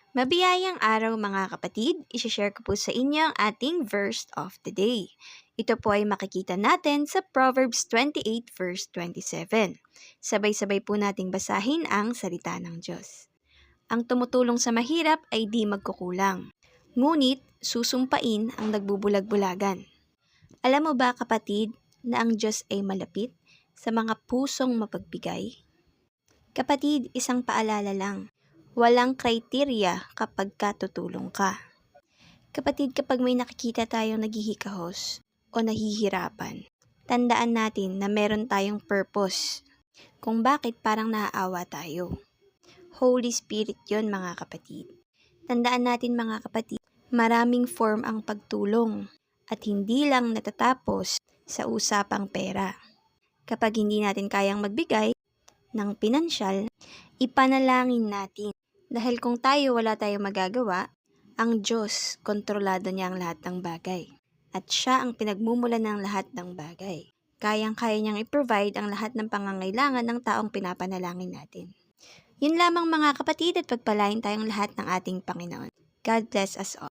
Mabiyayang araw mga kapatid, isishare ko po sa inyo ang ating verse of the day. Ito po ay makikita natin sa Proverbs 28 verse 27. Sabay-sabay po nating basahin ang salita ng Diyos. Ang tumutulong sa mahirap ay di magkukulang, ngunit susumpain ang nagbubulag-bulagan. Alam mo ba kapatid na ang Diyos ay malapit sa mga pusong mapagbigay? Kapatid, isang paalala lang. Walang kriteriya kapag katutulong ka. Kapatid, kapag may nakikita tayong naghihikahos o nahihirapan, tandaan natin na meron tayong purpose kung bakit parang naaawa tayo. Holy Spirit yon mga kapatid. Tandaan natin mga kapatid, maraming form ang pagtulong at hindi lang natatapos sa usapang pera. Kapag hindi natin kayang magbigay ng pinansyal, ipanalangin natin. Dahil kung wala tayong magagawa, ang Diyos, kontrolado niya ang lahat ng bagay. At siya ang pinagmumulan ng lahat ng bagay. Kayang-kaya niyang i-provide ang lahat ng pangangailangan ng taong pinapanalangin natin. Yun lamang mga kapatid at pagpalain tayong lahat ng ating Panginoon. God bless us all.